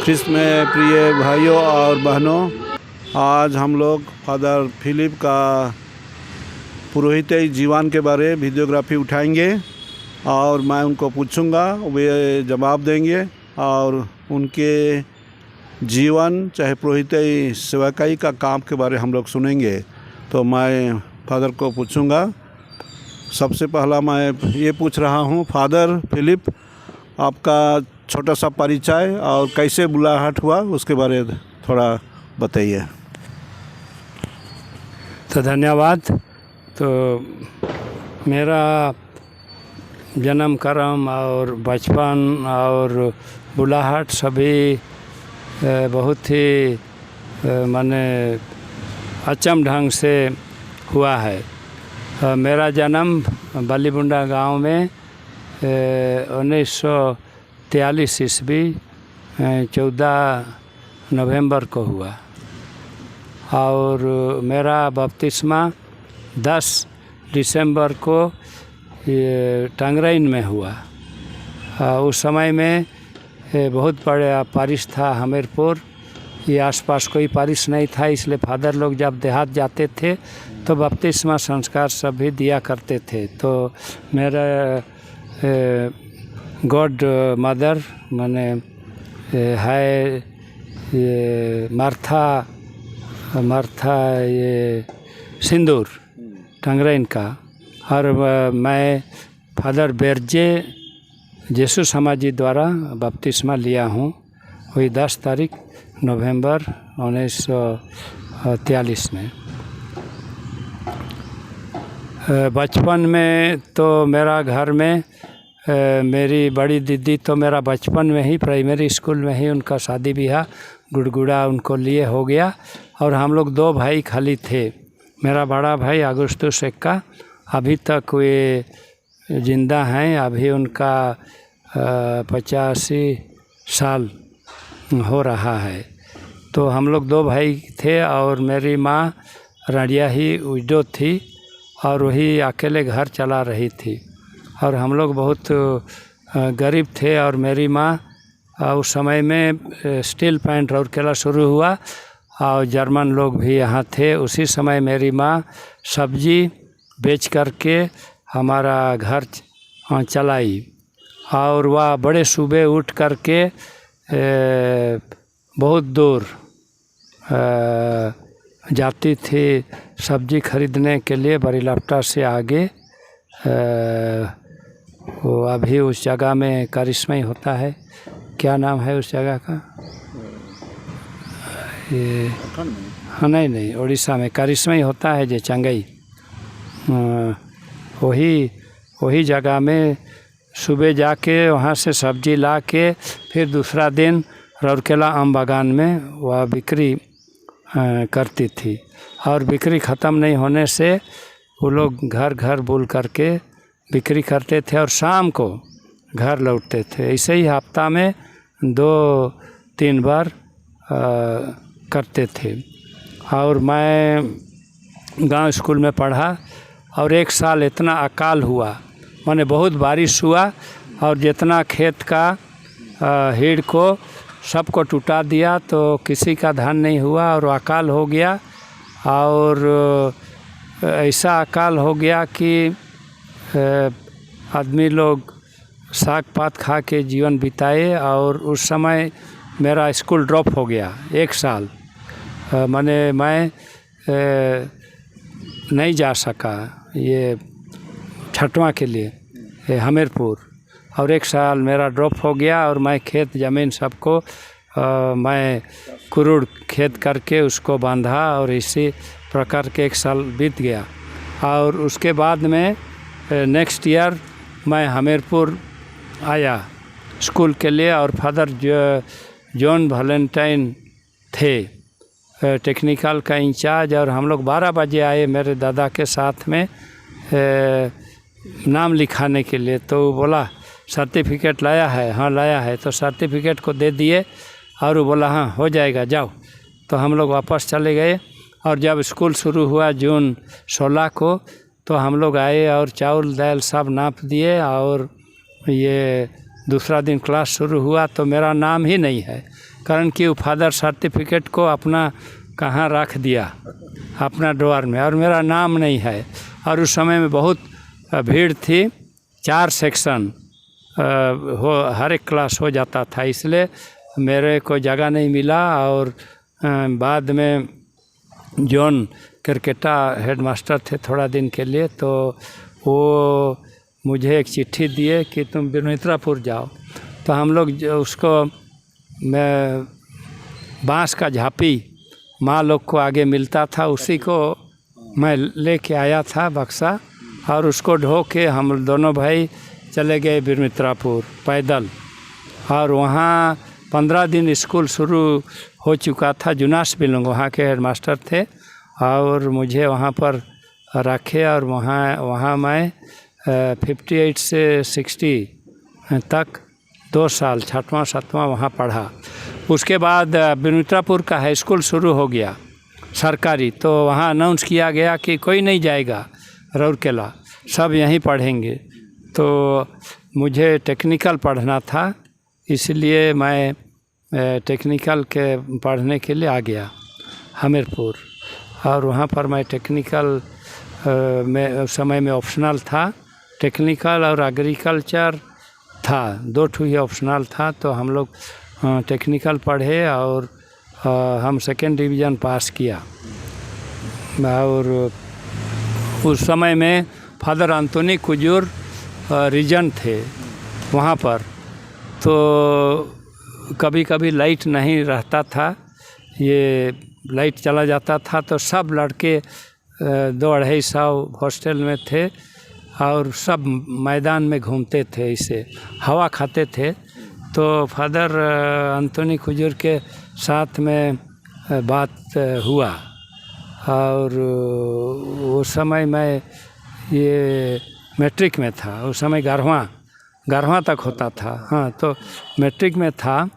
ख्रिस्त में प्रिय भाइयों और बहनों, आज हम लोग फादर फिलिप का पुरोहित जीवन के बारे वीडियोग्राफी उठाएंगे और मैं उनको पूछूंगा, वे जवाब देंगे और उनके जीवन चाहे पुरोहित सेवकाई का काम के बारे हम लोग सुनेंगे। तो मैं फादर को पूछूंगा। सबसे पहला मैं ये पूछ रहा हूँ, फादर फिलिप, आपका छोटा सा परिचय और कैसे बुलाहट हुआ उसके बारे में थोड़ा बताइए। तो धन्यवाद। तो मेरा जन्म कर्म और बचपन और बुलाहट सभी बहुत ही माने अचम ढंग से हुआ है। मेरा जन्म बालीबुंडा गांव में 1943 ईस्वी 14 नवंबर को हुआ और मेरा बपतिस्मा 10 दिसंबर को टांगराइन में हुआ। उस समय में बहुत बड़ा पारिश था हमीरपुर, ये आसपास कोई पारिश नहीं था, इसलिए फादर लोग जब देहात जाते थे तो बपतिस्मा संस्कार सब भी दिया करते थे। तो मेरा गॉड मदर माने है ये मार्था ये सिंदूर टांगराइन का, और मैं फादर बेरजे जेसु समाजी द्वारा बपतिस्मा लिया हूँ। वही 10 तारीख नवंबर 1943 में। बचपन में तो मेरा घर में मेरी बड़ी दीदी तो मेरा बचपन में ही प्राइमरी स्कूल में ही उनका शादी ब्याह गुड़गुड़ा उनको लिए हो गया और हम लोग 2 भाई खाली थे। मेरा बड़ा भाई अगुस्तुस एक्का अभी तक वे जिंदा हैं, अभी उनका 85 साल हो रहा है। तो हम लोग 2 भाई थे और मेरी माँ राडिया ही विडो थी और वही अकेले घर चला रही थी और हम लोग बहुत गरीब थे। और मेरी माँ उस समय में स्टील प्लांट राउरकेला शुरू हुआ और जर्मन लोग भी यहाँ थे। उसी समय मेरी माँ सब्जी बेच करके हमारा घर चलाई और वह बड़े सुबह उठ करके बहुत दूर जाती थी सब्जी खरीदने के लिए बरीलाप्टा से आगे। वो अभी उस जगह में करिश्मा होता है, क्या नाम है उस जगह का? ये हाँ नहीं उड़ीसा में करिश्मा होता है जो चंगई, वही जगह में सुबह जाके वहाँ से सब्जी ला के फिर दूसरा दिन राउरकेला आम बागान में वह बिक्री करती थी और बिक्री ख़त्म नहीं होने से वो लोग घर घर बुल करके बिक्री करते थे और शाम को घर लौटते थे। ऐसे ही हफ्ता में 2-3 बार करते थे। और मैं गांव स्कूल में पढ़ा और 1 साल इतना अकाल हुआ, माने बहुत बारिश हुआ और जितना खेत का हीड़ को सबको टूटा दिया तो किसी का धान नहीं हुआ और अकाल हो गया। और ऐसा अकाल हो गया कि आदमी लोग साग पात खा के जीवन बिताए और उस समय मेरा स्कूल ड्रॉप हो गया 1 साल। माने मैं नहीं जा सका ये छठवां के लिए हमीरपुर और 1 साल मेरा ड्रॉप हो गया और मैं खेत ज़मीन सबको मैं कुरुड़ खेत करके उसको बांधा और इसी प्रकार के 1 साल बीत गया। और उसके बाद में नेक्स्ट ईयर मैं हमीरपुर आया स्कूल के लिए और फादर जॉन वैलेंटाइन थे टेक्निकल का इंचार्ज और हम लोग 12 बजे आए मेरे दादा के साथ में नाम लिखाने के लिए। तो वो बोला सर्टिफिकेट लाया है? हाँ लाया है। तो सर्टिफिकेट को दे दिए और वो बोला हाँ हो जाएगा जाओ। तो हम लोग वापस चले गए और जब स्कूल शुरू हुआ जून 16 को तो हम लोग आए और चावल दाल सब नाप दिए और ये दूसरा दिन क्लास शुरू हुआ तो मेरा नाम ही नहीं है, कारण कि वो फादर सर्टिफिकेट को अपना कहाँ रख दिया, अपना ड्रॉअर में, और मेरा नाम नहीं है। और उस समय में बहुत भीड़ थी, 4 सेक्शन हर एक क्लास हो जाता था, इसलिए मेरे को जगह नहीं मिला। और बाद में जॉन करकेटा हेडमास्टर थे थोड़ा दिन के लिए, तो वो मुझे एक चिट्ठी दिए कि तुम बिरमित्रापुर जाओ। तो हम लोग उसको, मैं बांस का झापी माँ लोग को आगे मिलता था, उसी को मैं लेके आया था बक्सा, और उसको ढो के हम दोनों भाई चले गए बिरमित्रापुर पैदल। और वहाँ 15 दिन स्कूल शुरू हो चुका था। जुनास बिलोंग वहाँ के हेडमास्टर थे, और मुझे वहाँ पर रखे, और वहाँ मैं 58 से 60 तक 2 साल 6वां 7वां वहाँ पढ़ा। उसके बाद बिरमित्रापुर का हाई स्कूल शुरू हो गया सरकारी, तो वहाँ अनाउंस किया गया कि कोई नहीं जाएगा राउरकेला, सब यहीं पढ़ेंगे। तो मुझे टेक्निकल पढ़ना था, इसलिए मैं टेक्निकल के पढ़ने के लिए आ गया हमीरपुर। और वहाँ पर मैं टेक्निकल में उस समय में ऑप्शनल था, टेक्निकल और एग्रीकल्चर था, 2 ठू ही ऑप्शनल था। तो हम लोग टेक्निकल पढ़े, और हम 2nd डिवीज़न पास किया। और उस समय में फादर एंथोनी कुजूर रीजन थे वहाँ पर, तो कभी कभी लाइट नहीं रहता था, ये लाइट चला जाता था, तो सब लड़के 200-250 हॉस्टल में थे, और सब मैदान में घूमते थे, इसे हवा खाते थे। तो फादर एंथोनी कुजूर के साथ में बात हुआ, और उस समय मैं ये मैट्रिक में था, उस समय 11वां तक होता था। हाँ, तो मैट्रिक में था,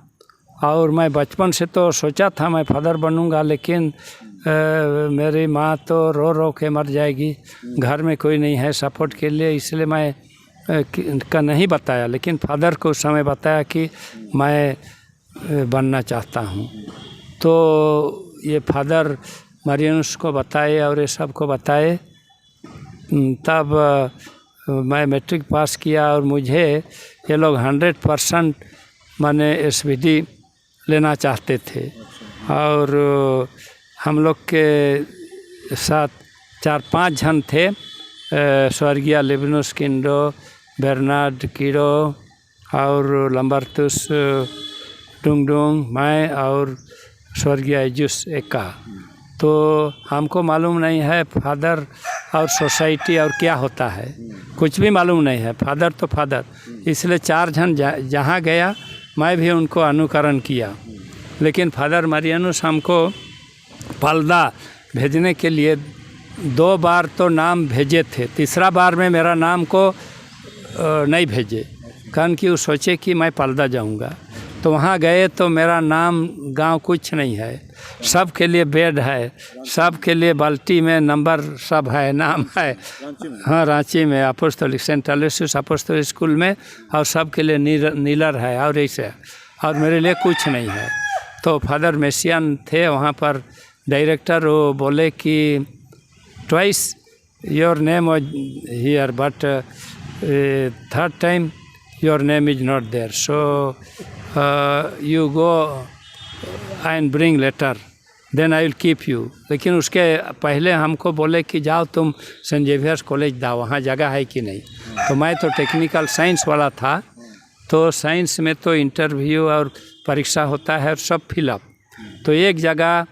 और मैं बचपन से तो सोचा था मैं फादर बनूंगा, लेकिन मेरी माँ तो रो रो के मर जाएगी, घर में कोई नहीं है सपोर्ट के लिए, इसलिए मैं का नहीं बताया। लेकिन फादर को उस समय बताया कि मैं बनना चाहता हूँ। तो ये फादर मरियनुस को बताए और ये सब को बताए, तब मैं मैट्रिक पास किया, और मुझे ये लोग 100% माने एसवीडी लेना चाहते थे। और हम लोग के साथ 4-5 जन थे, स्वर्गीय लिविनुस किंडो, बेर्नार्ड कीरो और लंबर्टुस डुंगडुंग, मैं और स्वर्गीय जूस एका। तो हमको मालूम नहीं है फादर और सोसाइटी और क्या होता है, कुछ भी मालूम नहीं है। फादर तो फादर, इसलिए 4 जन जहाँ गया मैं भी उनको अनुकरण किया। लेकिन फादर मरियनुस हमको पलदा भेजने के लिए 2 बार तो नाम भेजे थे, तीसरा बार में मेरा नाम को नहीं भेजे, कारण कि वो सोचे कि मैं पलदा जाऊंगा। तो वहाँ गए तो मेरा नाम गांव कुछ नहीं है, सब के लिए बेड है, सब के लिए बाल्टी में नंबर सब है, नाम है। हाँ, रांची में apostolic Saint Aloysius apostolic school में, और सब के लिए नीलर है, और ऐसे, और मेरे लिए कुछ नहीं है। तो फादर मेसियन थे वहाँ पर डायरेक्टर, वो बोले कि twice your name was here but 3rd time your name is not there, so you go and bring letter, then I will keep you। लेकिन उसके पहले हमको बोले कि जाओ तुम सेंट जेवियर्स कॉलेज जाओ, वहाँ जगह है कि नहीं। तो मैं तो टेक्निकल साइंस वाला था, तो साइंस में तो इंटरव्यू और परीक्षा होता है और सब फिलअप। तो एक जगह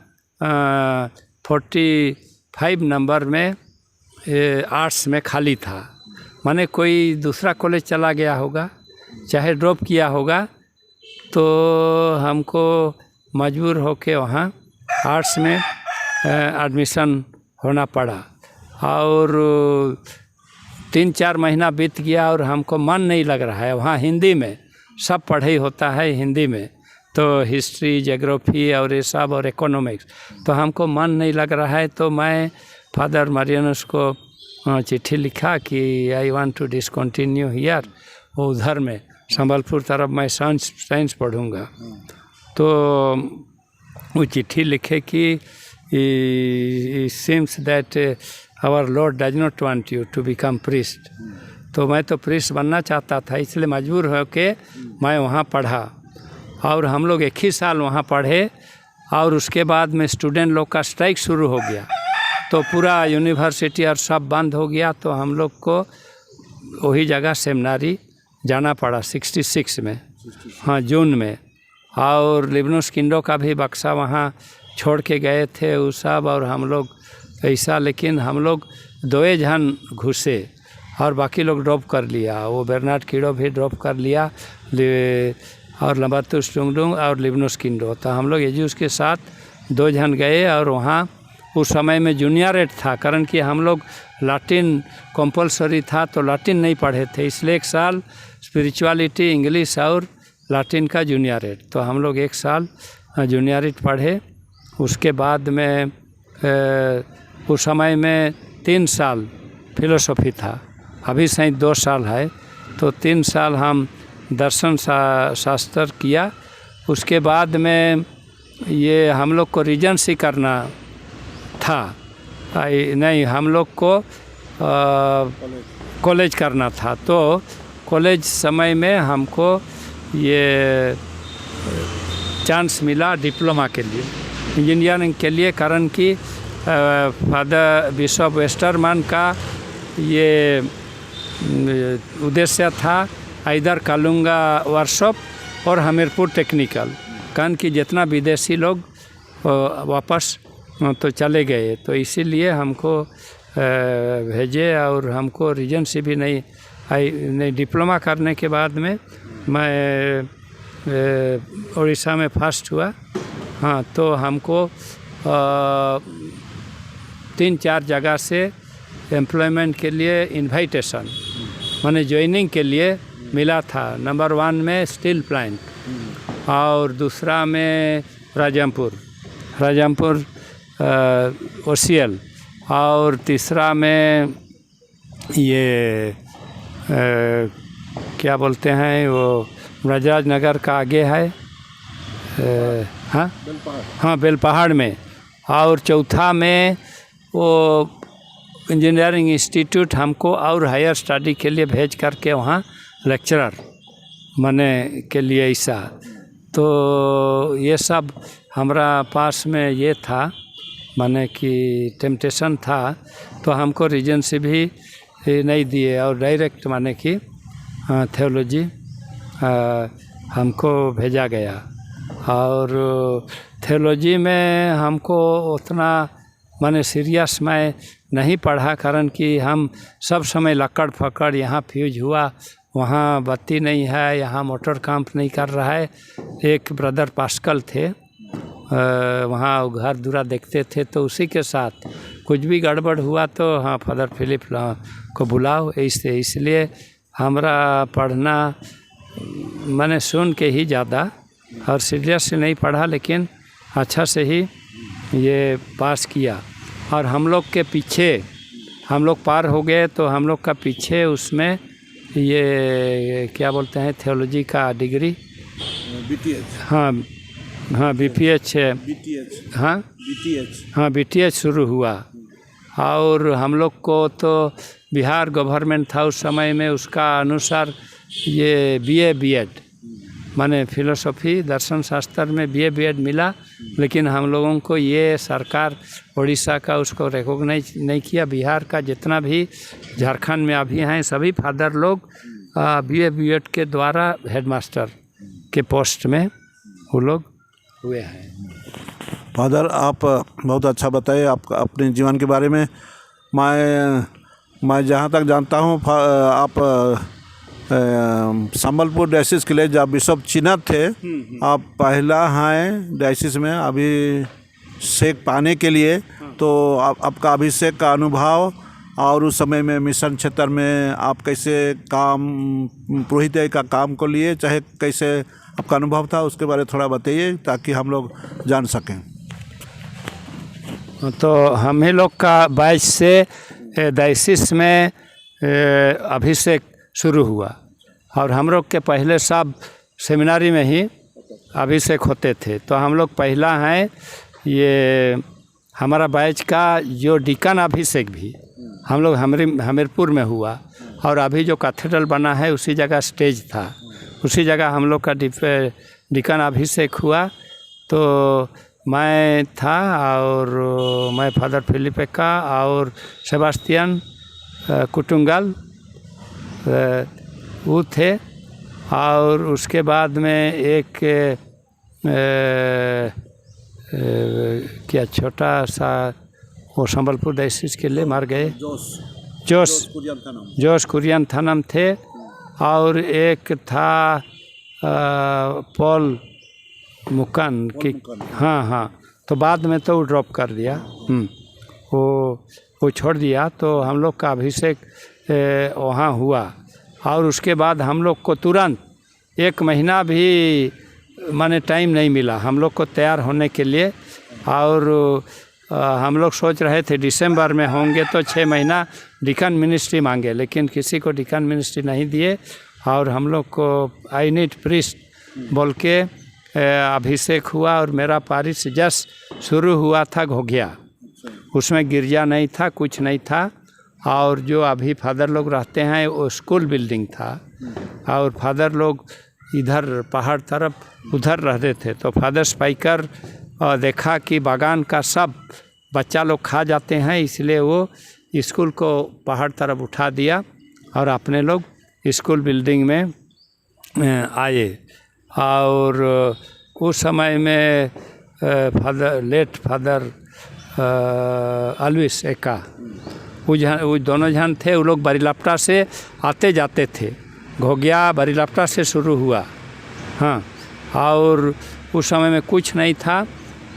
45 नंबर में आर्ट्स में खाली था, माने कोई दूसरा कॉलेज चला गया होगा, चाहे ड्रॉप किया होगा। तो हमको मजबूर होके वहाँ आर्ट्स में एडमिशन होना पड़ा, और 3-4 महीना बीत गया और हमको मन नहीं लग रहा है। वहाँ हिंदी में सब पढ़ाई होता है, हिंदी में तो हिस्ट्री, ज्योग्राफी और ये सब, और इकोनॉमिक्स, तो हमको मन नहीं लग रहा है। तो मैं फादर मरियनुस को चिट्ठी लिखा कि I want to discontinue here, वो उधर में संबलपुर तरफ मैं साइंस पढ़ूंगा। तो वो चिट्ठी लिखे कि seems that our Lord does not want you to become priest। तो मैं तो प्रीस्ट बनना चाहता था, इसलिए मजबूर हो के मैं वहाँ पढ़ा और हम लोग एक ही साल वहाँ पढ़े और उसके बाद में स्टूडेंट लोग का स्ट्राइक शुरू हो गया तो पूरा यूनिवर्सिटी और सब बंद हो गया। तो हम लोग को वही जगह सेमिनारी जाना पड़ा 66 में, हाँ जून में। और लिबनुस किंडो का भी बक्सा वहाँ छोड़ के गए थे वो सब और हम लोग ऐसा, लेकिन हम लोग 2 जन घुसे और बाकी लोग ड्रॉप कर लिया। वो बेर्नार्ड किडो भी ड्रॉप कर लिया और लंबातुस टुंगडुंग और लिबनुस किंडो। तो हम लोग एजूस के साथ 2 जन गए और वहाँ उस समय में जूनियरेट था, कारण कि हम लोग लैटिन कंपलसरी था तो लैटिन नहीं पढ़े थे, इसलिए 1 साल स्पिरिचुअलिटी इंग्लिश और लैटिन का जूनियरेट। तो हम लोग 1 साल जूनियरेट पढ़े। उसके बाद में उस समय में 3 साल फिलोसॉफी था, अभी सही 2 साल है। तो 3 साल हम दर्शन शास्त्र किया। उसके बाद में ये हम लोग को रीजेंसी करना था, नहीं हम लोग को कॉलेज करना था। तो कॉलेज समय में हमको ये चांस मिला डिप्लोमा के लिए, इंजीनियरिंग के लिए, कारण कि फादर बिशप वेस्टरमैन का ये उद्देश्य था इधर कालुंगा वर्कशॉप और हमीरपुर टेक्निकल, कारण कि जितना विदेशी लोग वापस तो चले गए तो इसीलिए हमको भेजे और हमको रीजेंसी भी नहीं। डिप्लोमा करने के बाद में मैं उड़ीसा में फर्स्ट हुआ, हाँ। तो हमको 3-4 जगह से एम्प्लॉयमेंट के लिए इन्विटेशन माने ज्वाइनिंग के लिए मिला था। नंबर 1 में स्टील प्लांट और दूसरा में राजमपुर OCL और तीसरा में ये क्या बोलते हैं वो ब्रजराज नगर का आगे है, हाँ बेलपहाड़ में। और चौथा में वो इंजीनियरिंग इंस्टीट्यूट हमको और हायर स्टडी के लिए भेज करके वहाँ लेक्चरर बने के लिए ऐसा। तो ये सब हमारा पास में ये था, माने कि टेम्पटेशन था, तो हमको रीजेंसी भी नहीं दिए और डायरेक्ट माने कि थियोलॉजी हमको भेजा गया। और थियोलॉजी में हमको उतना माने सीरियस मैं नहीं पढ़ा, कारण कि हम सब समय लकड़ फकड़, यहाँ फ्यूज हुआ, वहाँ बत्ती नहीं है, यहाँ मोटर काम नहीं कर रहा है। एक ब्रदर पास्कल थे, वहाँ घर दूरा देखते थे, तो उसी के साथ कुछ भी गड़बड़ हुआ तो हाँ फादर फिलिप को बुलाओ ऐसे। इसलिए हमारा पढ़ना मैंने सुन के ही ज़्यादा और सीरियस से नहीं पढ़ा, लेकिन अच्छा से ही ये पास किया। और हम लोग के पीछे हम लोग पार हो गए, तो हम लोग का पीछे उसमें ये क्या बोलते हैं थियोलॉजी का डिग्री BTH, हाँ BPH, हाँ BTH शुरू हुआ। और हम लोग को तो बिहार गवर्नमेंट था उस समय में, उसका अनुसार ये BA B.Ed माने फिलोसॉफी दर्शन शास्त्र में BA B.Ed मिला, लेकिन हम लोगों को ये सरकार उड़ीसा का उसको रिकॉग्नाइज नहीं किया। बिहार का जितना भी झारखंड में अभी हैं सभी फादर लोग BA B.Ed के द्वारा हेडमास्टर के पोस्ट में वो लोग हुए हैं। फादर आप बहुत अच्छा बताए आप अपने जीवन के बारे में। मैं जहाँ तक जानता हूँ आप संबलपुर डायसिस के लिए जब बिशप चिन्हत थे, आप पहला हैं डायसिस में अभिषेक पाने के लिए। तो आपका अभिषेक का अनुभव और उस समय में मिशन क्षेत्र में आप कैसे काम पुरोहित का काम को लिए, चाहे कैसे आपका अनुभव था, उसके बारे में थोड़ा बताइए ताकि हम लोग जान सकें। तो हम ही लोग का 22 से डायसिस में अभिषेक शुरू हुआ और हम लोग के पहले सब सेमिनारी में ही अभिषेक होते थे। तो हम लोग पहला हैं, ये हमारा बैच का जो डीकन अभिषेक भी हम लोग हमीरपुर में हुआ, और अभी जो कैथेड्रल बना है उसी जगह स्टेज था, उसी जगह हम लोग का डीकन अभिषेक हुआ। तो मैं था, और मैं फादर फिलिप का और सेबास्टियन कुटुंगल वो थे। और उसके बाद में एक क्या छोटा सा वो संबलपुर डायसिस के लिए मार गए, जोश कुरियन थानम थे। और एक था पॉल मुकन की, हाँ, तो बाद में तो वो ड्रॉप कर दिया, वो छोड़ दिया। तो हम लोग का अभिषेक वहाँ हुआ, और उसके बाद हम लोग को तुरंत 1 महीना भी माने टाइम नहीं मिला हम लोग को तैयार होने के लिए। और हम लोग सोच रहे थे दिसंबर में होंगे तो 6 महीना डीकन मिनिस्ट्री मांगे, लेकिन किसी को डीकन मिनिस्ट्री नहीं दिए। और हम लोग को आई नीड प्रीस्ट बोल के अभिषेक हुआ, और मेरा पारिश जस्ट शुरू हुआ था घोघिया, उसमें गिरजा नहीं था, कुछ नहीं था। और जो अभी फादर लोग रहते हैं वो स्कूल बिल्डिंग था, और फादर लोग इधर पहाड़ तरफ उधर रहते थे। तो फादर स्पाइकर देखा कि बागान का सब बच्चा लोग खा जाते हैं, इसलिए वो स्कूल को पहाड़ तरफ उठा दिया, और अपने लोग स्कूल बिल्डिंग में आए। और उस समय में लेट फादर अलविस एका, वो दोनों जन थे, वो लोग बरीलाप्टा से आते जाते थे, घोघिया बरीलाप्टा से शुरू हुआ, हाँ। और उस समय में कुछ नहीं था,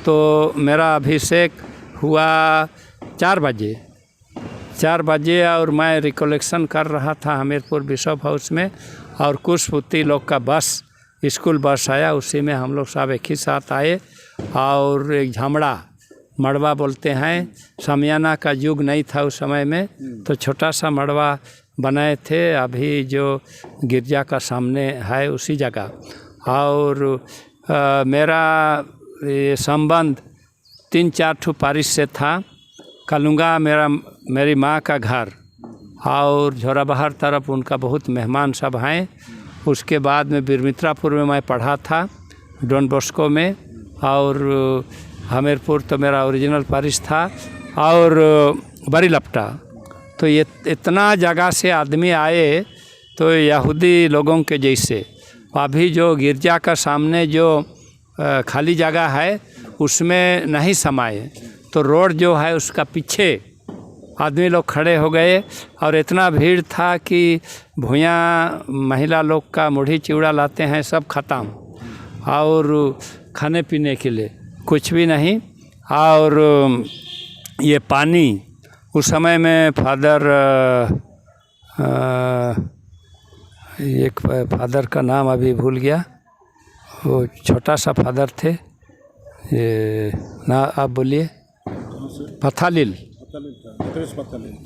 तो मेरा अभिषेक हुआ 4 बजे, और मैं रिकलेक्शन कर रहा था हमीरपुर बिशप हाउस में, और कुशपुती लोग का बस, स्कूल बस आया, उसी में हम लोग सब एक ही साथ आए। और एक झमड़ा मड़वा बोलते हैं, शमियाना का युग नहीं था उस समय में, तो छोटा सा मड़वा बनाए थे, अभी जो गिरजा का सामने है उसी जगह। और मेरा ये संबंध 3-4 ठो पारिश से था। कलुंगा मेरी माँ का घर, और झोराबहार तरफ उनका बहुत मेहमान सब हैं। उसके बाद में बिरमित्रापुर में मैं पढ़ा था, डॉन बॉस्को में, और हमीरपुर तो मेरा ओरिजिनल पारिश था, और बरीलाप्टा। तो ये इतना जगह से आदमी आए, तो यहूदी लोगों के जैसे। अभी जो गिरजा का सामने जो खाली जगह है उसमें नहीं समाये, तो रोड जो है उसका पीछे आदमी लोग खड़े हो गए, और इतना भीड़ था कि भुइयाँ महिला लोग का मुढ़ी चिवड़ा लाते हैं सब ख़त्म, और खाने पीने के लिए कुछ भी नहीं। और ये पानी उस समय में फादर एक फादर का नाम अभी भूल गया, वो छोटा सा फादर थे, ये ना आप बोलिए, पथालिल,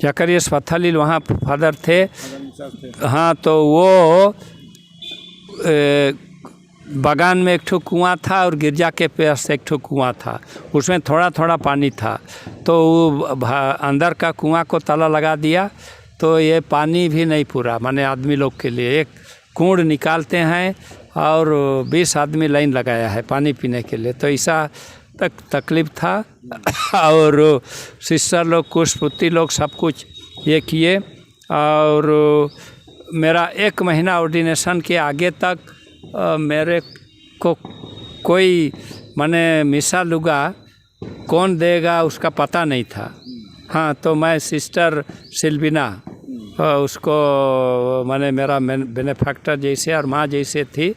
जकरियस पथालिल वहाँ फादर थे, हाँ। तो वो बागान में एक ठो कुआं था, और गिरजा के पास एक ठो कुआं था, उसमें थोड़ा थोड़ा पानी था। तो वो अंदर का कुआं को ताला लगा दिया, तो ये पानी भी नहीं पूरा, माने आदमी लोग के लिए एक कूंड निकालते हैं, और 20 आदमी लाइन लगाया है पानी पीने के लिए। तो ऐसा तकलीफ था। और सिस्टर लोग, कुशपुती लोग सब कुछ ये किए। और मेरा 1 महीना ऑर्डिनेशन के आगे तक मेरे को कोई माने मिसा लुगा कौन देगा उसका पता नहीं था, हाँ। तो मैं सिस्टर सिल्विना उसको माने मेरा बेनेफैक्टर जैसे और माँ जैसे थी,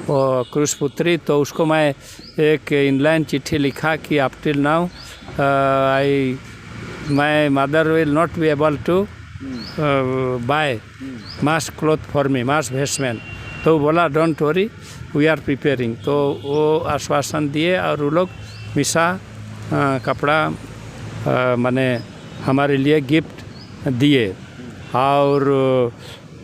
वो क्रूसपुत्री, तो उसको मैं एक इनलाइन चिट्ठी लिखा कि up till now my mother will not be able to buy mass cloth for me, mass vestment. तो बोला don't worry we are preparing. तो वो आश्वासन दिए, और वो लोग मिसा कपड़ा माने हमारे लिए गिफ्ट दिए। और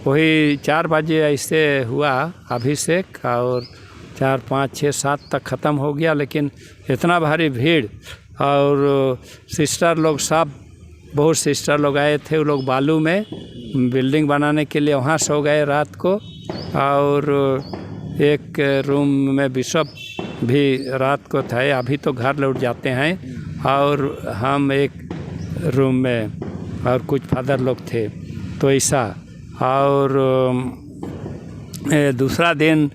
वही 4 बजे ऐसे हुआ अभिषेक, और 4, 5, 6, 7 तक ख़त्म हो गया, लेकिन इतना भारी भीड़। और सिस्टर लोग सब, बहुत सिस्टर लोग आए थे, वो लोग बालू में बिल्डिंग बनाने के लिए वहाँ सो गए रात को। और एक रूम में बिशप भी रात को थे, अभी तो घर लौट जाते हैं। और हम एक रूम में, और कुछ फादर लोग थे, तो ऐसा। और दूसरा दिन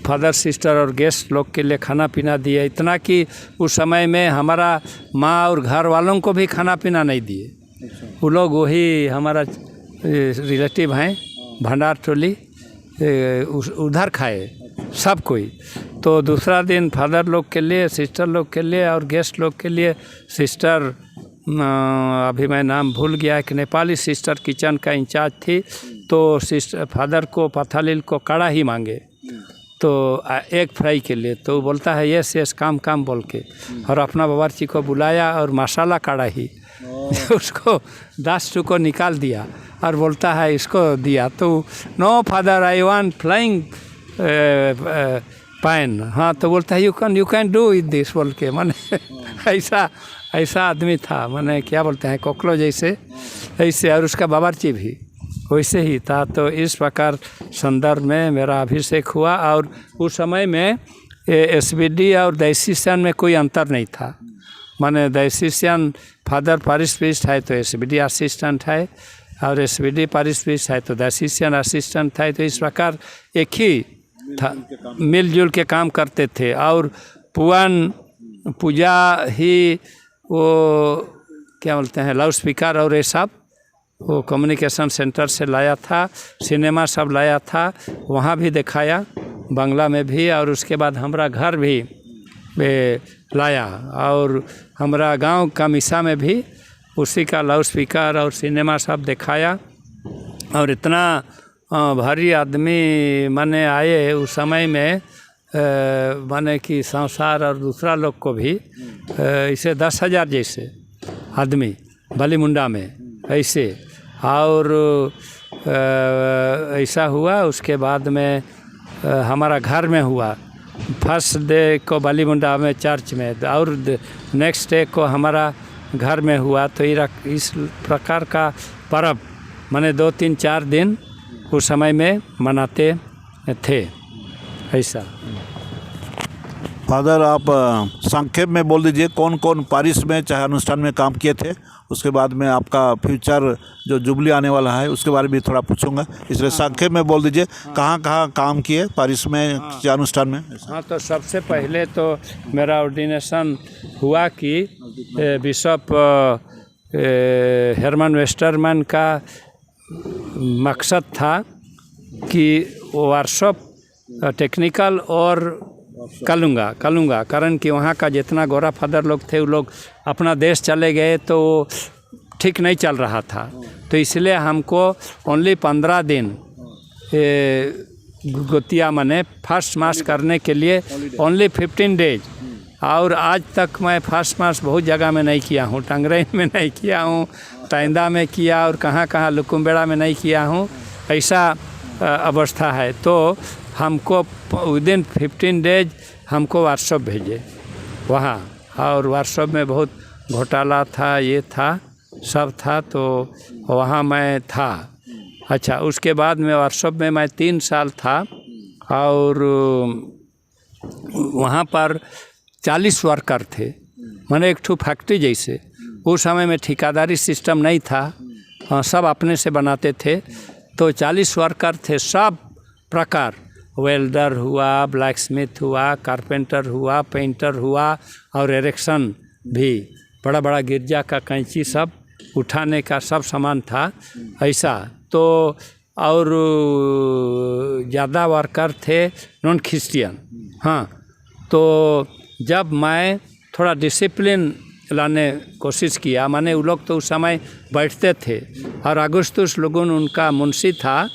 फादर सिस्टर और गेस्ट लोग के लिए खाना पीना दिए, इतना कि उस समय में हमारा माँ और घर वालों को भी खाना पीना नहीं दिए। वो लोग वही हमारा रिलेटिव हैं भंडार टोली, उधर खाए सब कोई। तो दूसरा दिन फादर लोग के लिए, सिस्टर लोग के लिए और गेस्ट लोग के लिए, सिस्टर अभी मैं नाम भूल गया, एक नेपाली सिस्टर किचन का इंचार्ज थी, तो सिस्टर फादर को पथालिल को कड़ा ही मांगे, तो एग फ्राई के लिए, तो बोलता है यस यस काम बोल के, और अपना बावर्ची को बुलाया और मसाला काढ़ा ही उसको 10 टू को निकाल दिया और बोलता है इसको दिया। तो no father I want flying pan, हाँ, तो बोलता है you can do it this बोल के। माने ऐसा आदमी था, माने क्या बोलते हैं कोकलो जैसे, ऐसे। और उसका बावर्ची भी वैसे ही था। तो इस प्रकार संदर्भ में मेरा अभिषेक हुआ। और उस समय में एसबीडी और डायसिसियन में कोई अंतर नहीं था। माने डायसिसियन फादर पारिश प्रीस्ट है तो एसबीडी असिस्टेंट है, और एसबीडी पारिश प्रीस्ट है तो डायसिसियन असिस्टेंट है। तो इस प्रकार एक ही था, मिलजुल के काम करते थे। और पूजा ही वो क्या बोलते हैं लाउड स्पीकर और ये सब वो कम्युनिकेशन सेंटर से लाया था, सिनेमा सब लाया था, वहाँ भी दिखाया, बंगला में भी। और उसके बाद हमारा घर भी लाया, और हमारा गांव का मिसा में भी उसी का लाउड स्पीकर और सिनेमा सब दिखाया। और इतना भारी आदमी माने आए उस समय में, माने कि संसार और दूसरा लोग को भी इसे 10,000 जैसे आदमी बालीमुंडा में ऐसे। और ऐसा हुआ। उसके बाद में हमारा घर में हुआ, फर्स्ट डे को बालीमुंडा में चर्च में, और नेक्स्ट डे को हमारा घर में हुआ। तो इस प्रकार का पर्व माने 2, 3, 4 दिन उस समय में मनाते थे ऐसा। फादर, आप संक्षेप में बोल दीजिए कौन कौन पारिश में चाहे अनुष्ठान में काम किए थे। उसके बाद में आपका फ्यूचर जो जुबली आने वाला है उसके बारे में भी थोड़ा पूछूंगा, इसलिए संक्षेप में बोल दीजिए कहाँ कहाँ काम किए पारिश में या अनुष्ठान में। हाँ, तो सबसे पहले तो मेरा ऑर्डिनेशन हुआ कि बिशप हरमन वेस्टरमैन का मकसद था कि वर्कशॉप टेक्निकल और कलूँगा कारण कि वहाँ का जितना गोरा फादर लोग थे वो लोग अपना देश चले गए, तो ठीक नहीं चल रहा था। तो इसलिए हमको ओनली 15 दिन गोतिया माने फर्स्ट मास करने के लिए ओनली 15 डेज। और आज तक मैं फर्स्ट मास बहुत जगह में नहीं किया हूँ, टंगरेन में नहीं किया हूँ, ताइंदा में किया, और कहाँ लुकुम्बेड़ा में नहीं किया हूँ, ऐसा अवस्था है। तो हमको विदिन 15 डेज हमको वर्कशॉप भेजे वहाँ, और वर्कशॉप में बहुत घोटाला था, ये था सब था, तो वहाँ मैं था। अच्छा, उसके बाद में वर्कशॉप में मैं 3 साल था, और वहाँ पर 40 वर्कर थे, माने एक ठो फैक्ट्री जैसे। उस समय में ठेकेदारी सिस्टम नहीं था, सब अपने से बनाते थे। तो 40 वर्कर थे, सब प्रकार, वेल्डर हुआ, ब्लैक स्मिथ हुआ, कारपेंटर हुआ, पेंटर हुआ, और एरेक्शन भी, बड़ा गिरजा का कैंची सब उठाने का सब सामान था ऐसा। तो और ज़्यादा वर्कर थे नॉन क्रिश्चियन। हाँ, तो जब मैं थोड़ा डिसिप्लिन लाने कोशिश किया, माने वो लोग तो उस समय बैठते थे, और अगुस्तुस लोगों उनका मुंशी था,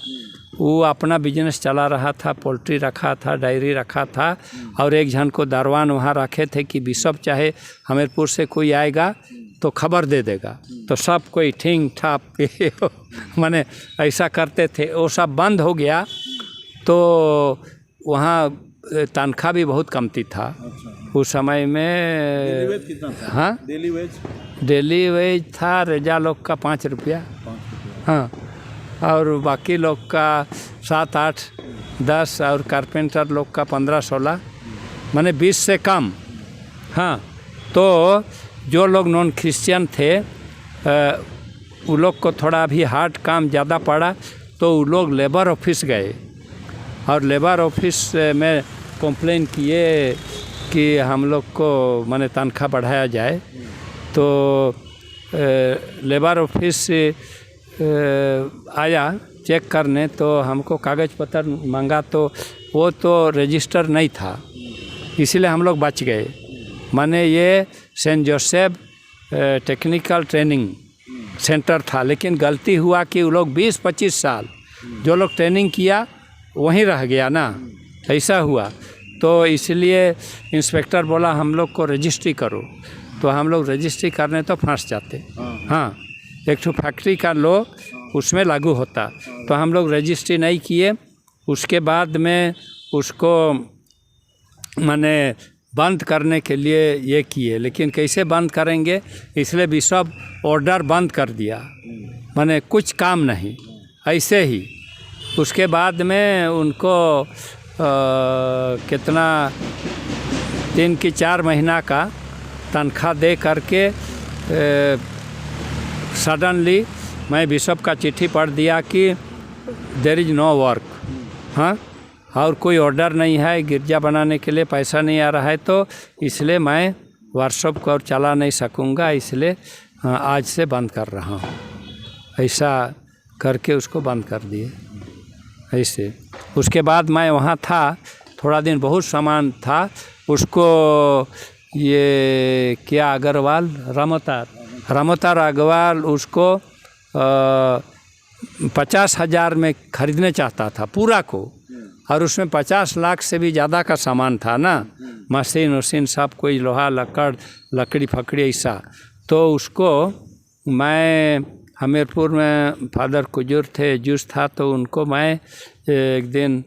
वो अपना बिजनेस चला रहा था, पोल्ट्री रखा था, डायरी रखा था, और एक जन को दरवान वहाँ रखे थे कि बिशप चाहे हमीरपुर से कोई आएगा तो खबर दे देगा। तो सब कोई ठीक ठाक माने ऐसा करते थे। वो सब बंद हो गया, तो वहाँ तनख्वाह भी बहुत कमती था। उस समय में कितना था? हाँ, डेली वेज था रेजा लोग का 5 रुपया, हाँ, और बाकी लोग का 7, 8, 10 और कारपेंटर लोग का 15-16, माने 20 से कम। हाँ, तो जो लोग नॉन क्रिश्चियन थे वो लोग को थोड़ा भी हार्ड काम ज़्यादा पड़ा, तो वो लोग लेबर ऑफिस गए और लेबर ऑफिस में कंप्लेन किए कि हम लोग को माने तनख्वाह बढ़ाया जाए। तो लेबर ऑफिस से आया चेक करने, तो हमको कागज़ पत्र मांगा, तो वो तो रजिस्टर नहीं था, इसीलिए हम लोग बच गए। माने ये Saint Joseph technical training centre था, लेकिन गलती हुआ कि वो लोग 20-25 साल जो लोग ट्रेनिंग किया वहीं रह गया ना, ऐसा हुआ। तो इसलिए इंस्पेक्टर बोला हम लोग को रजिस्ट्री करो, तो हम लोग रजिस्ट्री करने तो फंस जाते। हाँ, एक तो फैक्ट्री का लो उसमें लागू होता, तो हम लोग रजिस्ट्री नहीं किए। उसके बाद में उसको माने बंद करने के लिए ये किए, लेकिन कैसे बंद करेंगे, इसलिए बिशप ऑर्डर बंद कर दिया, माने कुछ काम नहीं, ऐसे ही। उसके बाद में उनको कितना 3-4 महीना का तनख्वाह दे करके सडनली मैं बिशप का चिट्ठी पढ़ दिया कि देयर इज़ नो वर्क, हाँ, और कोई ऑर्डर नहीं है, गिरजा बनाने के लिए पैसा नहीं आ रहा है, तो इसलिए मैं वर्कशॉप को और चला नहीं सकूँगा, इसलिए आज से बंद कर रहा हूँ। ऐसा करके उसको बंद कर दिए ऐसे। उसके बाद मैं वहाँ था थोड़ा दिन, बहुत सामान था, उसको ये क्या अग्रवाल रामोतार अग्रवाल उसको 50,000 में खरीदने चाहता था पूरा को, और उसमें 50 लाख से भी ज़्यादा का सामान था ना, मशीन वशीन सब, कोई लोहा लकड़ी फकड़ी ऐसा। तो उसको मैं हमीरपुर में फादर कुजूर थे, जूस था, तो उनको मैं एक दिन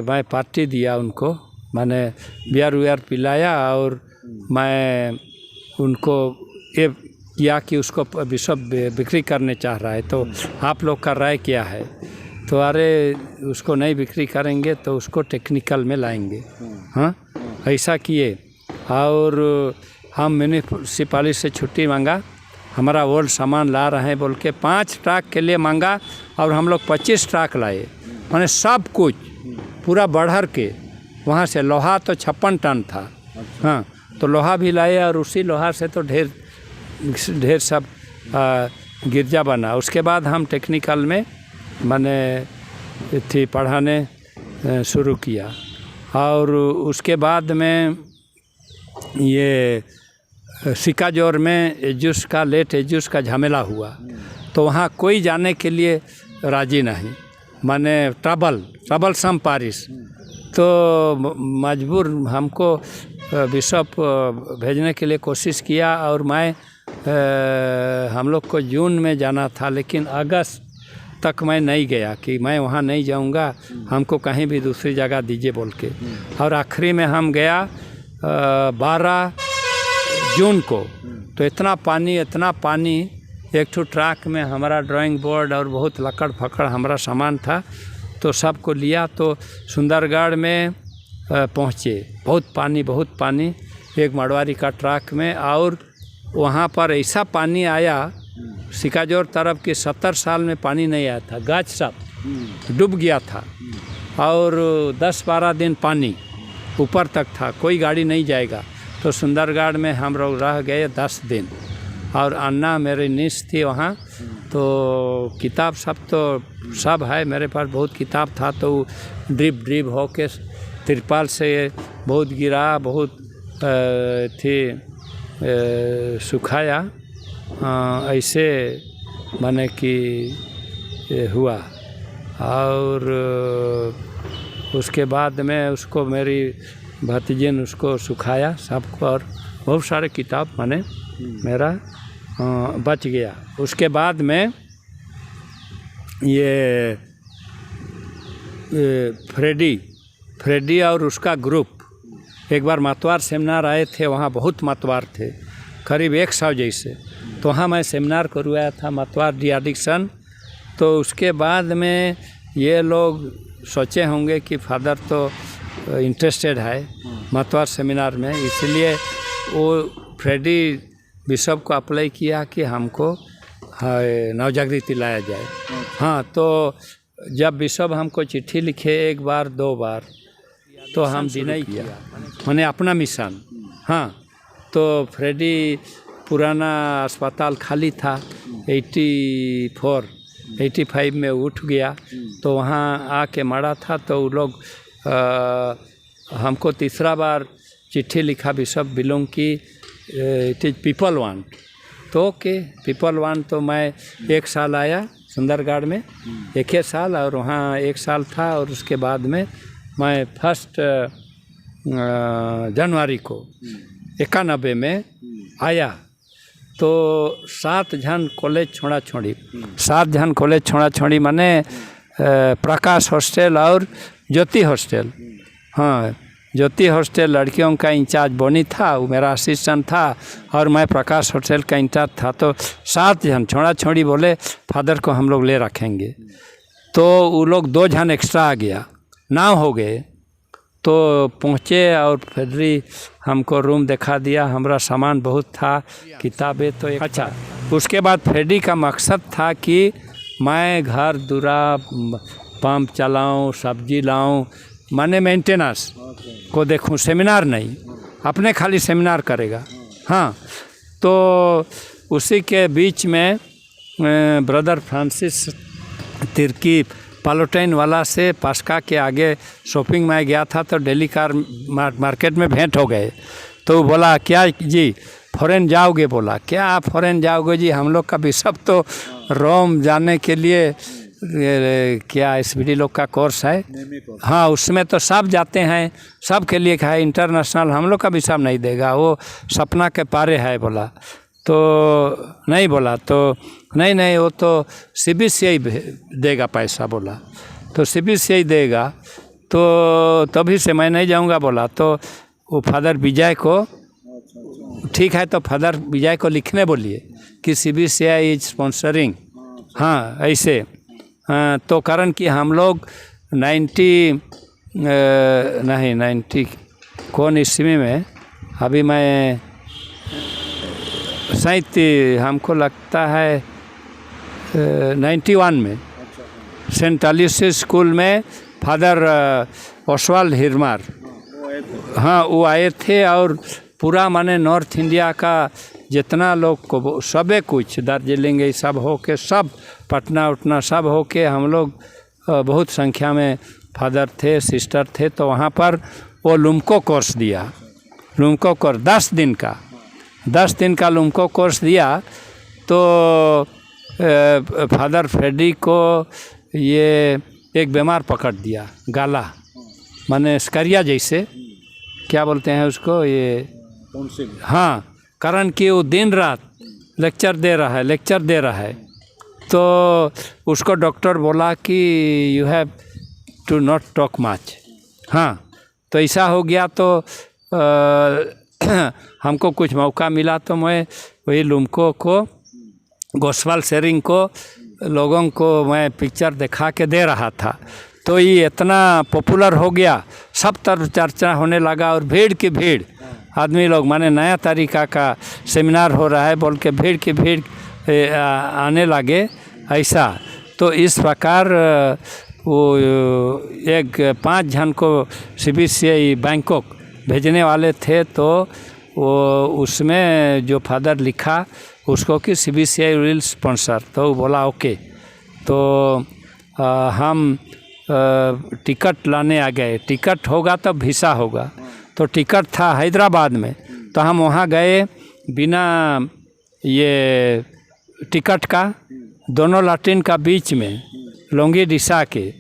मैं पार्टी दिया उनको, मैंने बियर वियर पिलाया, और मैं उनको ये किया कि उसको बिशप बिक्री करने चाह रहा है, तो आप लोग का राय क्या है? तो अरे उसको नहीं बिक्री करेंगे तो उसको टेक्निकल में लाएंगे। हाँ, ऐसा किए। और हम म्यूनिसिपालिटी से छुट्टी मांगा, हमारा ओल्ड सामान ला रहे हैं बोल के 5 ट्रक के लिए मांगा, और हम लोग 25 ट्रक लाए, मैंने सब कुछ पूरा बढ़र के। वहाँ से लोहा तो 56 टन था, हाँ, तो लोहा भी लाए, और उसी लोहा से तो ढेर सब गिरजा बना। उसके बाद हम टेक्निकल में मैंने थी पढ़ाने शुरू किया, और उसके बाद में ये सिकाजोर में एजुस का लेट एजुस का झमेला हुआ, तो वहाँ कोई जाने के लिए राजी नहीं, माने ट्रबल सम पारिश। तो मजबूर हमको बिशप भेजने के लिए कोशिश किया, और मैं हम लोग को जून में जाना था, लेकिन अगस्त तक मैं नहीं गया कि मैं वहाँ नहीं जाऊँगा, हमको कहीं भी दूसरी जगह दीजिए बोल के। और आखिरी में हम गया 12 जून को, तो इतना पानी, एक ठो ट्रक में हमारा ड्राइंग बोर्ड और बहुत लकड़ फकड़ हमारा सामान था, तो सबको लिया, तो सुंदरगढ़ में पहुँचे। बहुत पानी, एक मड़वारी का ट्रक में, और वहाँ पर ऐसा पानी आया सिकाजोर तरफ के 70 साल में पानी नहीं आया था, गाछ सब डूब गया था, और 10-12 दिन पानी ऊपर तक था, कोई गाड़ी नहीं जाएगा। तो सुंदरगढ़ में हम लोग रह गए 10 दिन, और अन्ना मेरी निश थी वहाँ, तो किताब सब है मेरे पास, बहुत किताब था, तो ड्रिप हो के तिरपाल से बहुत गिरा, बहुत थी सुखाया, ऐसे माने कि हुआ। और उसके बाद में उसको मेरी भतीजी ने उसको सुखाया सबको, और बहुत सारे किताब माने मेरा बच गया। उसके बाद में ये फ्रेडी फ्रेडी और उसका ग्रुप एक बार मतवार सेमिनार आए थे, वहाँ बहुत मतवार थे, करीब 100 जैसे। तो वहाँ मैं सेमिनार करवाया था मतवार डी एडिक्शन। तो उसके बाद में ये लोग सोचे होंगे कि फादर तो इंटरेस्टेड है मतवार सेमिनार में, इसलिए वो फ्रेडी बिशप को अप्लाई किया कि हमको नवजागृति लाया जाए। हाँ, तो जब बिशप हमको चिट्ठी लिखे 1 बार 2 बार, तो हम डिनाई किया, मैंने अपना मिशन। हाँ, तो फ्रेडी पुराना अस्पताल खाली था, 85 में उठ गया, तो वहाँ आके मरा था। तो वो लोग हमको तीसरा बार चिट्ठी लिखा बिशप बिलोंग की इट इज़ पीपल वांट। तो ओके, पीपल वांट। तो मैं 1 साल आया सुंदरगढ़ में, 1 साल, और वहाँ 1 साल था। और उसके बाद में मैं 1 जनवरी को 91 में आया। तो 7 जन कॉलेज छोड़ा छोड़ी, 7 जन कॉलेज छोड़ा छोड़ी, माने प्रकाश हॉस्टल और ज्योति हॉस्टल। हाँ, ज्योति हॉस्टल लड़कियों का इंचार्ज बोनी था, वो मेरा असिस्टेंट था, और मैं प्रकाश हॉस्टल का इंचार्ज था। तो 7 जन छोड़ा छोड़ी बोले फादर को हम लोग ले रखेंगे। तो वो लोग 2 जन एक्स्ट्रा आ गया, 9 हो गए। तो पहुँचे और फिर हमको रूम दिखा दिया, हमारा सामान बहुत था, किताबें तो एक। अच्छा, उसके बाद फ्रेडी का मकसद था कि मैं घर दूरा पंप चलाऊं, सब्जी लाऊं, माने मेंटेनेंस को देखूं, सेमिनार नहीं, अपने खाली सेमिनार करेगा। हाँ, तो उसी के बीच में ब्रदर फ्रांसिस तिर्की पालोटाइन वाला से पास्का के आगे शॉपिंग में गया था, तो दिल्ली कार मार्केट में भेंट हो गए। तो बोला क्या जी फॉरेन जाओगे? बोला क्या आप फॉरेन जाओगे जी? हम लोग का बिशप तो रोम जाने के लिए क्या एसबीडी लोग का कोर्स है। हाँ, उसमें तो सब जाते हैं, सब के लिए है इंटरनेशनल, हम लोग का बिशप नहीं देगा, वो सपना के पारे है। बोला तो नहीं, बोला तो नहीं वो तो सीबीसीआई देगा पैसा। बोला तो सीबीसीआई देगा, तो तभी से मैं नहीं जाऊंगा। बोला तो वो फादर विजय को, ठीक है, तो फादर विजय को लिखने बोलिए कि सीबीसीआई इज स्पॉन्सरिंग। हाँ, ऐसे। तो कारण कि हम लोग 90 कौन ईस्वी में, अभी मैं हमको लगता है 91 में सेंट अलिसिस स्कूल में फादर ओसवाल्ड हिरमार, हाँ, वो आए थे। और पूरा माने नॉर्थ इंडिया का जितना लोग को सबे कुछ, दार्जिलिंग ये सब हो के, सब पटना उटना सब हो के, हम लोग बहुत संख्या में फादर थे, सिस्टर थे। तो वहाँ पर वो लुम्को कोर्स दिया, लुम्को कोर्स 10 दिन का लुम्को कोर्स दिया। तो फादर फ्रेडी को ये एक बीमार पकड़ दिया, गाला माने स्करिया जैसे, क्या बोलते हैं उसको, ये हाँ, कारण कि वो दिन रात लेक्चर दे रहा है। तो उसको डॉक्टर बोला कि you have to not talk much. हाँ, तो ऐसा हो गया। तो हमको कुछ मौका मिला, तो मैं वही लुम्को को, गोस्वाल शेरिंग को, लोगों को मैं पिक्चर दिखा के दे रहा था। तो ये इतना पॉपुलर हो गया, सब तरफ चर्चा होने लगा, और भीड़ की भीड़ आदमी लोग, माने नया तरीका का सेमिनार हो रहा है बोल के भीड़ की भीड़ आने लगे, ऐसा। तो इस प्रकार वो 5 जन को सीबीसीआई बैंकॉक भेजने वाले थे। तो वो उसमें जो फादर लिखा उसको कि सीबीसीआई विल स्पॉन्सर, तो बोला ओके। तो हम टिकट लाने आ गए, टिकट होगा तो वीसा होगा। तो टिकट था हैदराबाद में, तो हम वहाँ गए बिना ये टिकट का, दोनों लाटिन का बीच में लोंगी डिसा के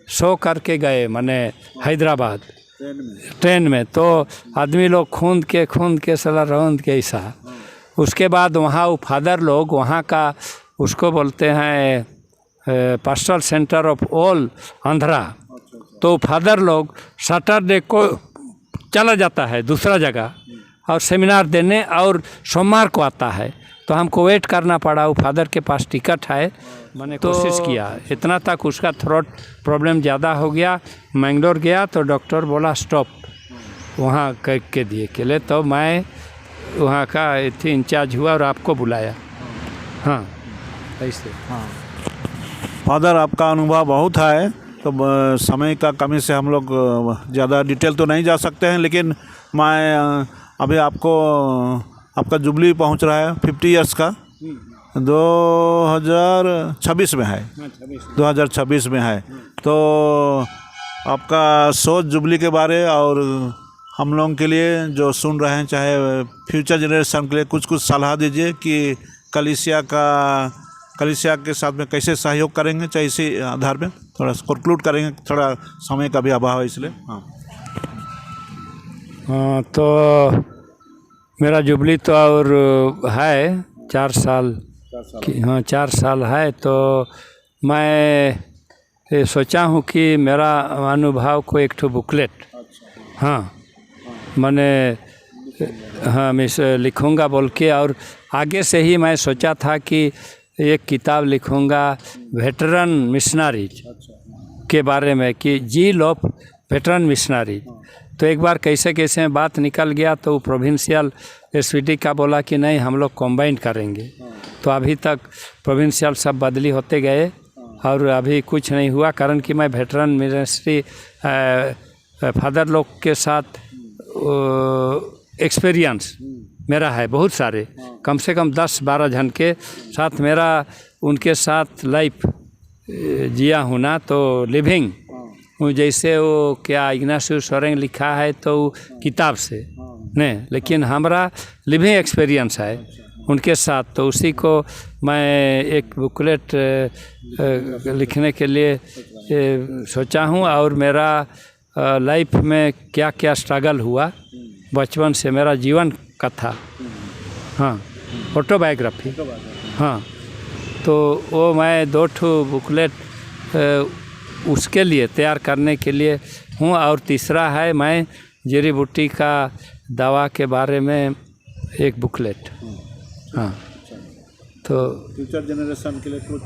सो करके गए, माने हैदराबाद ट्रेन में। तो आदमी लोग खूंद के सला रौंद के ऐसा। उसके बाद वहाँ वो फादर लोग, वहाँ का उसको बोलते हैं pastoral centre of all Andhra, तो फादर लोग सैटरडे को चला जाता है दूसरा जगह और सेमिनार देने, और सोमवार को आता है। तो हमको वेट करना पड़ा। वो फादर के पास टिकट है, मैंने कोशिश किया, इतना तक उसका थ्रोट प्रॉब्लम ज़्यादा हो गया। मैंगलोर गया तो डॉक्टर बोला स्टॉप, वहाँ के दिए के लिए। तो मैं वहाँ का इंचार्ज हुआ और आपको बुलाया। हाँ ऐसे। हाँ फादर, आपका अनुभव बहुत है, तो समय का कमी से हम लोग ज़्यादा डिटेल तो नहीं जा सकते हैं, लेकिन मैं अभी आपका जुबली पहुंच रहा है 50 इयर्स का, 2026 में है, 2026 में है। तो आपका सोच जुबली के बारे और हम लोगों के लिए जो सुन रहे हैं, चाहे फ्यूचर जनरेशन के लिए कुछ सलाह दीजिए कि कलीसिया के साथ में कैसे सहयोग करेंगे, चाहे इसी आधार में थोड़ा कंक्लूड करेंगे, थोड़ा समय का भी अभाव है इसलिए। हाँ तो मेरा जुबली तो और है 4 साल की, हाँ 4 साल है। तो मैं ये सोचा हूँ कि मेरा अनुभव को एक ठो बुकलेट, हाँ मैंने हाँ मैं लिखूँगा बोल के, और आगे से ही मैं सोचा था कि एक किताब लिखूँगा वेटरन मिशनरीज के बारे में, कि जील ऑफ वेटरन मिशनरीज। तो एक बार कैसे बात निकल गया, तो प्रोविंशियल एसवीडी का बोला कि नहीं हम लोग कॉम्बाइन करेंगे। तो अभी तक प्रोविंशियल सब बदली होते गए और अभी कुछ नहीं हुआ, कारण कि मैं वेटरन मिनिस्ट्री फादर लोग के साथ एक्सपीरियंस मेरा है बहुत सारे, कम से कम 10-12 जन के साथ मेरा उनके साथ लाइफ जिया हूँ ना। तो लिविंग जैसे वो क्या इग्नाशियस सोरेंग लिखा है तो किताब से नहीं, लेकिन हमारा लिविंग एक्सपीरियंस है उनके साथ। तो उसी को मैं एक बुकलेट लिखने के लिए सोचा हूँ, और मेरा लाइफ में क्या क्या स्ट्रगल हुआ बचपन से, मेरा जीवन कथा, हाँ ऑटोबायोग्राफी, हाँ। तो वो मैं 2 ठो बुकलेट उसके लिए तैयार करने के लिए हूँ। और तीसरा है मैं जड़ी बूटी का दवा के बारे में एक बुकलेट, हाँ। तो फ्यूचर जनरेशन के लिए कुछ,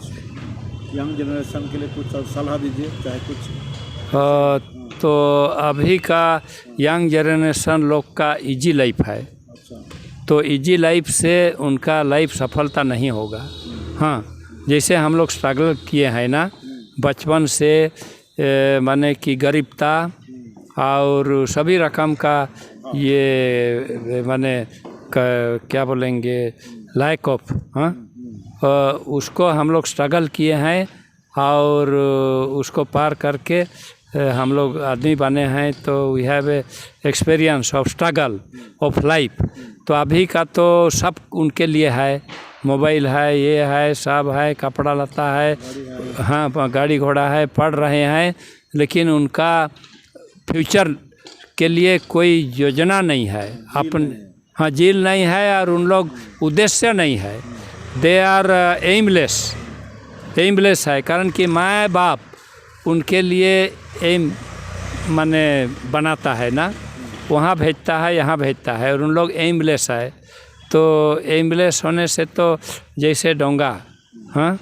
यंग जनरेशन के लिए कुछ और सलाह दीजिए, चाहे कुछ। तो अभी का यंग जनरेशन लोग का इजी लाइफ है, तो इजी लाइफ से उनका लाइफ सफलता नहीं होगा। हाँ जैसे हम लोग स्ट्रगल किए हैं ना बचपन से, माने कि गरीबता और सभी रकम का ये माने क्या बोलेंगे लैक ऑफ, हाँ उसको हम लोग स्ट्रगल किए हैं और उसको पार करके हम लोग आदमी बने हैं। तो we have a experience of struggle of life. तो अभी का तो सब उनके लिए है, मोबाइल है, ये है, सब है, कपड़ा लता है, हाँ गाड़ी घोड़ा है, पढ़ रहे हैं, लेकिन उनका फ्यूचर के लिए कोई योजना नहीं है, अपन हाँ जील नहीं है, और उन लोग उद्देश्य नहीं है, दे आर एमलेस है। कारण कि माँ बाप उनके लिए एम माने बनाता है ना, वहाँ भेजता है यहाँ भेजता है, और उन लोग एमलेस है। तो एमलेस होने से तो जैसे डोंगा, हाँ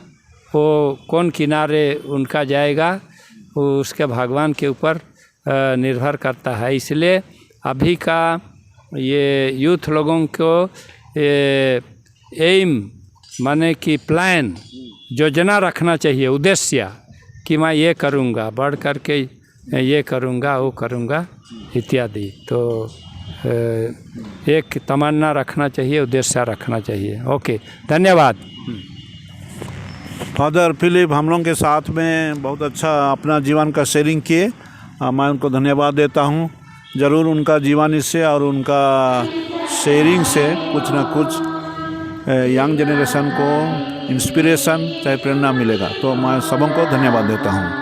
वो कौन किनारे उनका जाएगा, वो उसके भगवान के ऊपर निर्भर करता है। इसलिए अभी का ये यूथ लोगों को एम माने कि प्लान योजना रखना चाहिए, उद्देश्य कि मैं ये करूँगा, बढ़ करके ये करूँगा, वो करूँगा इत्यादि। तो एक तमन्ना रखना चाहिए, उद्देश्य रखना चाहिए। ओके, धन्यवाद। फादर फिलिप हम लोगों के साथ में बहुत अच्छा अपना जीवन का शेयरिंग किए, मैं उनको धन्यवाद देता हूँ। ज़रूर उनका जीवन इससे और उनका शेयरिंग से कुछ ना कुछ यंग जनरेशन को इंस्पिरेशन चाहे प्रेरणा मिलेगा। तो मैं सबों को धन्यवाद देता हूँ।